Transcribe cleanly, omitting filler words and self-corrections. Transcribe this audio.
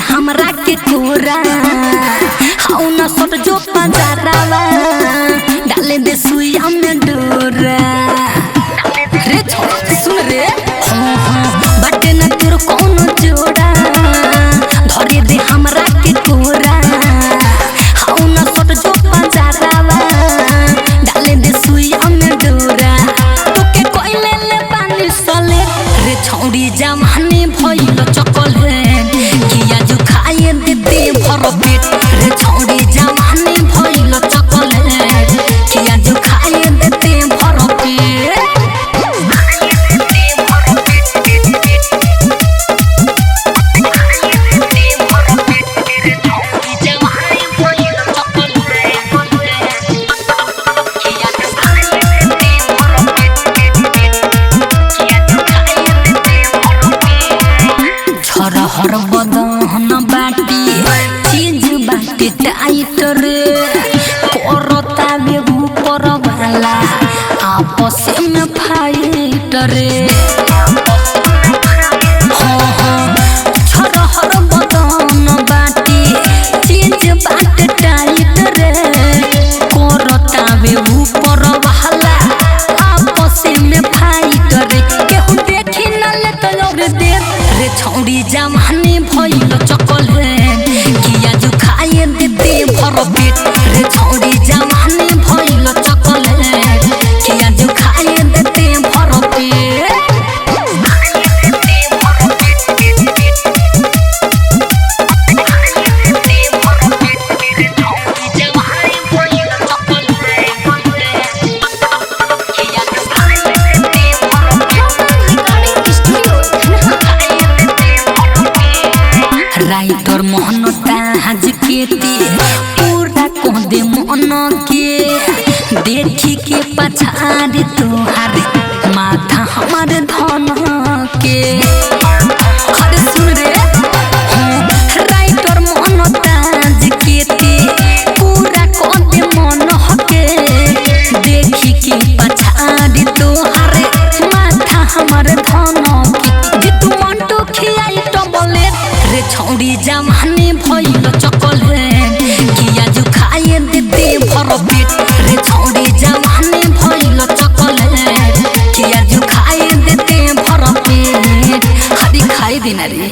हमरा के कोरा हाउ न सट जो पंजरावा डाले दे सुइया में डोरा रे सुन रे बाटे न तोर कोनो जोड़ा धरे दे हमरा के कोरा हाउ न सट जो पंजरावा डाले दे सुइया में डोरा तोके कोइले ले पानी सले रे छौड़ी जमाने भइल चॉकलेट किया जो खाए दे भर पेट रे छौड़ी जमाने भइल चॉकलेट किया जो खाए दे भर पेट हर बदन बाटी चीज बाटी टाइट रे करता बेबू पर वाला आपस में फाइट रे हर बदन बाटी चीज बाटी टाइट रे करता बेबू पर वाला आपस में फाइट रे केहू देखी न ले तो दे रे छौड़ी जमाने भइल चॉकलेट किया जो खाए दे भर पेट रे छौड़ी जमाने भइल चॉकलेट किया जो खाए दे भर पेट राइटर मोहन ताज केती पूरा कह दे मन के देखी के पछाड़ तोहार माथा हमार धन के अरे सुन रे राइटर मोहन ताज केती पूरा कह दे मन के देखी के पछाड़ तोहार माथा हमार धन के जे तू मन तो खियाई तो बोले रे छौड़ी जमाने भइल चॉकलेट किया जो खाए दे भर पेट रे छौड़ी जमाने भइल चॉकलेट किया जो खाए दे भर पेट हरी खाई दिन रे।